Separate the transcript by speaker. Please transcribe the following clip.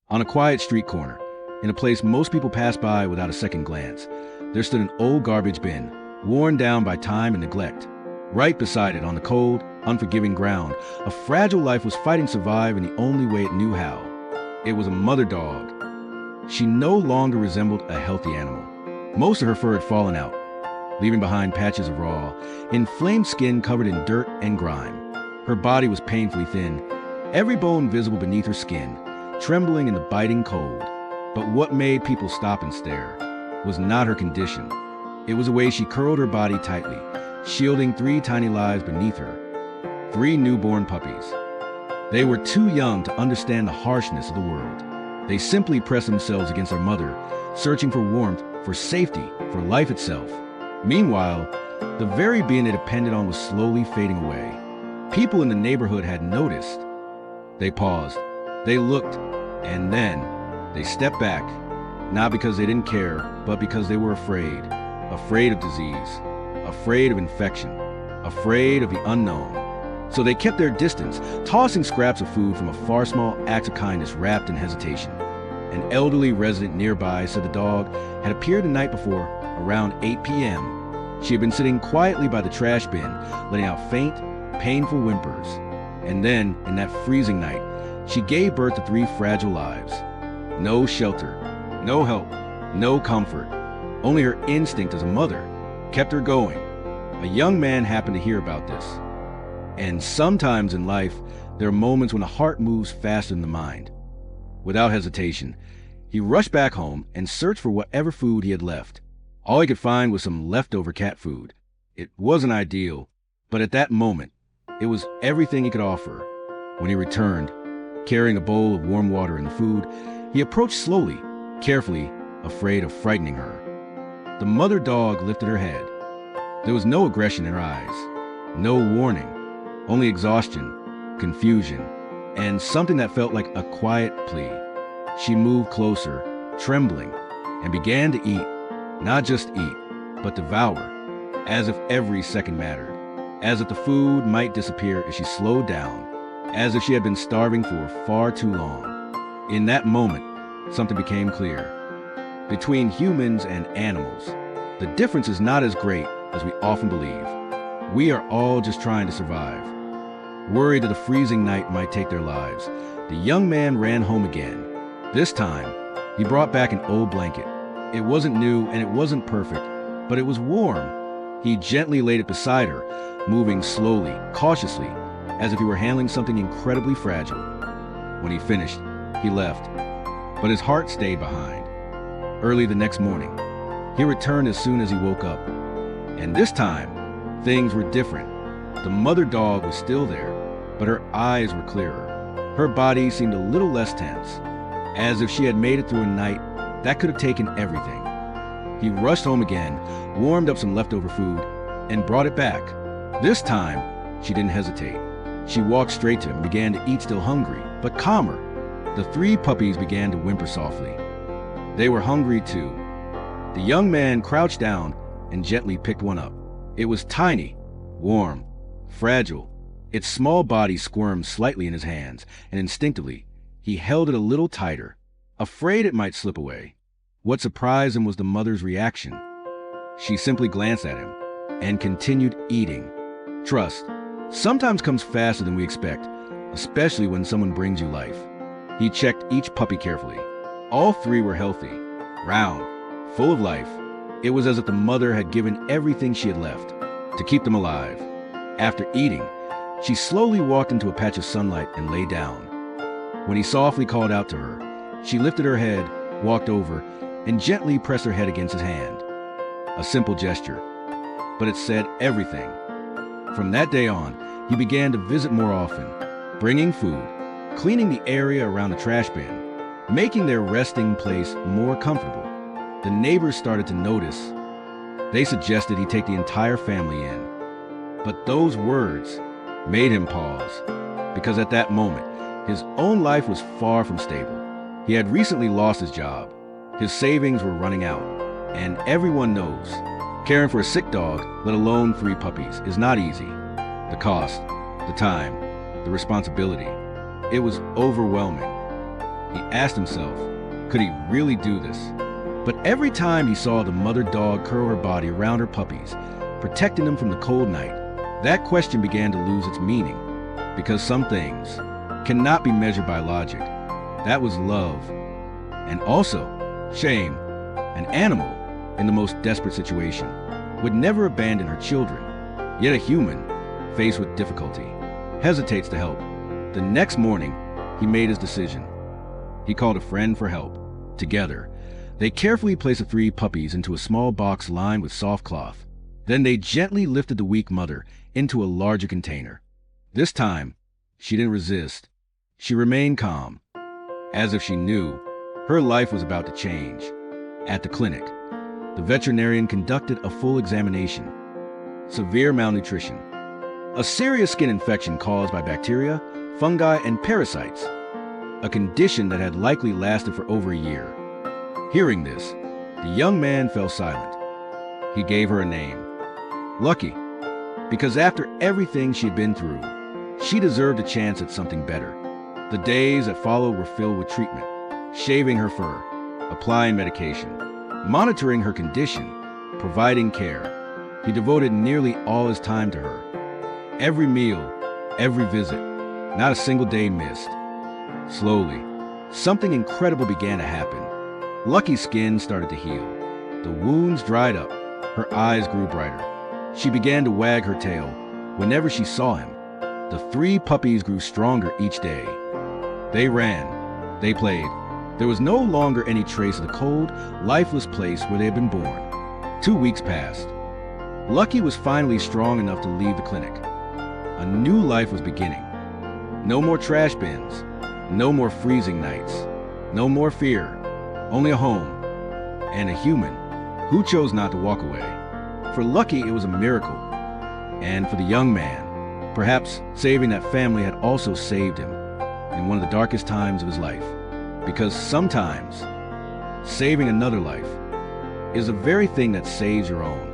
Speaker 1: On a quiet street corner, in a place most people pass by without a second glance, there stood an old garbage bin, worn down by time and neglect. Right beside it, on the cold, unforgiving ground, a fragile life was fighting to survive in the only way it knew how. It was a mother dog. She no longer resembled a healthy animal. Most of her fur had fallen out, leaving behind patches of raw, inflamed skin covered in dirt and grime. Her body was painfully thin, every bone visible beneath her skin, trembling in the biting cold. But what made people stop and stare was not her condition. It was the way she curled her body tightly, shielding 3 tiny lives beneath her. 3 newborn puppies. They were too young to understand the harshness of the world. They simply pressed themselves against their mother, searching for warmth, for safety, for life itself. Meanwhile, the very being they depended on was slowly fading away. People in the neighborhood had noticed. They paused, they looked, and then they stepped back, not because they didn't care, but because they were afraid. Afraid of disease, afraid of infection, afraid of the unknown. So they kept their distance, tossing scraps of food from afar, small acts of kindness wrapped in hesitation. An elderly resident nearby said the dog had appeared the night before, around 8 p.m. She had been sitting quietly by the trash bin, letting out faint, painful whimpers. And then, in that freezing night, she gave birth to 3 fragile lives. No shelter, no help, no comfort. Only her instinct as a mother kept her going. A young man happened to hear about this. And sometimes in life, there are moments when the heart moves faster than the mind. Without hesitation, he rushed back home and searched for whatever food he had left. All he could find was some leftover cat food. It wasn't ideal, but at that moment, it was everything he could offer. When he returned, carrying a bowl of warm water and the food, he approached slowly, carefully, afraid of frightening her. The mother dog lifted her head. There was no aggression in her eyes, no warning, only exhaustion, confusion, and something that felt like a quiet plea. She moved closer, trembling, and began to eat. Not just eat, but devour, as if every second mattered, as if the food might disappear if she slowed down, as if she had been starving for far too long. In that moment, something became clear. Between humans and animals, the difference is not as great as we often believe. We are all just trying to survive. Worried that a freezing night might take their lives, the young man ran home again. This time, he brought back an old blanket. It wasn't new and it wasn't perfect, but it was warm. He gently laid it beside her, moving slowly, cautiously, as if he were handling something incredibly fragile. When he finished, he left, but his heart stayed behind. Early the next morning, he returned as soon as he woke up. And this time, things were different. The mother dog was still there, but her eyes were clearer. Her body seemed a little less tense, as if she had made it through a night that could have taken everything. He rushed home again, warmed up some leftover food, and brought it back. This time, she didn't hesitate. She walked straight to him and began to eat, still hungry, but calmer. The 3 puppies began to whimper softly. They were hungry too. The young man crouched down and gently picked one up. It was tiny, warm, fragile. Its small body squirmed slightly in his hands, and instinctively, he held it a little tighter, afraid it might slip away. What surprised him was the mother's reaction. She simply glanced at him and continued eating. Trust sometimes comes faster than we expect, especially when someone brings you life. He checked each puppy carefully. All 3 were healthy, round, full of life. It was as if the mother had given everything she had left to keep them alive. After eating, she slowly walked into a patch of sunlight and lay down. When he softly called out to her, she lifted her head, walked over, and gently pressed her head against his hand. A simple gesture, but it said everything. From that day on, he began to visit more often, bringing food, cleaning the area around the trash bin, making their resting place more comfortable. The neighbors started to notice. They suggested he take the entire family in. But those words made him pause, because at that moment, his own life was far from stable. He had recently lost his job. His savings were running out, and everyone knows, caring for a sick dog, let alone 3 puppies, is not easy. The cost, the time, the responsibility. It was overwhelming. He asked himself, could he really do this? But every time he saw the mother dog curl her body around her puppies, protecting them from the cold night, that question began to lose its meaning, because some things cannot be measured by logic. That was love, and also shame. An animal, in the most desperate situation, would never abandon her children, yet a human, faced with difficulty, hesitates to help. The next morning, he made his decision. He called a friend for help. Together, they carefully placed the 3 puppies into a small box lined with soft cloth. Then they gently lifted the weak mother into a larger container. This time, she didn't resist. She remained calm, as if she knew her life was about to change. At the clinic, the veterinarian conducted a full examination. Severe malnutrition, a serious skin infection caused by bacteria, fungi, and parasites, a condition that had likely lasted for over a year. Hearing this, the young man fell silent. He gave her a name, Lucky, because after everything she had been through, she deserved a chance at something better. The days that followed were filled with treatment, shaving her fur, applying medication, monitoring her condition, providing care. He devoted nearly all his time to her. Every meal, every visit, not a single day missed. Slowly, something incredible began to happen. Lucky's skin started to heal. The wounds dried up. Her eyes grew brighter. She began to wag her tail whenever she saw him. The 3 puppies grew stronger each day. They ran. They played. There was no longer any trace of the cold, lifeless place where they had been born. 2 weeks passed. Lucky was finally strong enough to leave the clinic. A new life was beginning. No more trash bins. No more freezing nights. No more fear. Only a home. And a human who chose not to walk away. For Lucky, it was a miracle. And for the young man, perhaps saving that family had also saved him in one of the darkest times of his life. Because sometimes, saving another life is the very thing that saves your own.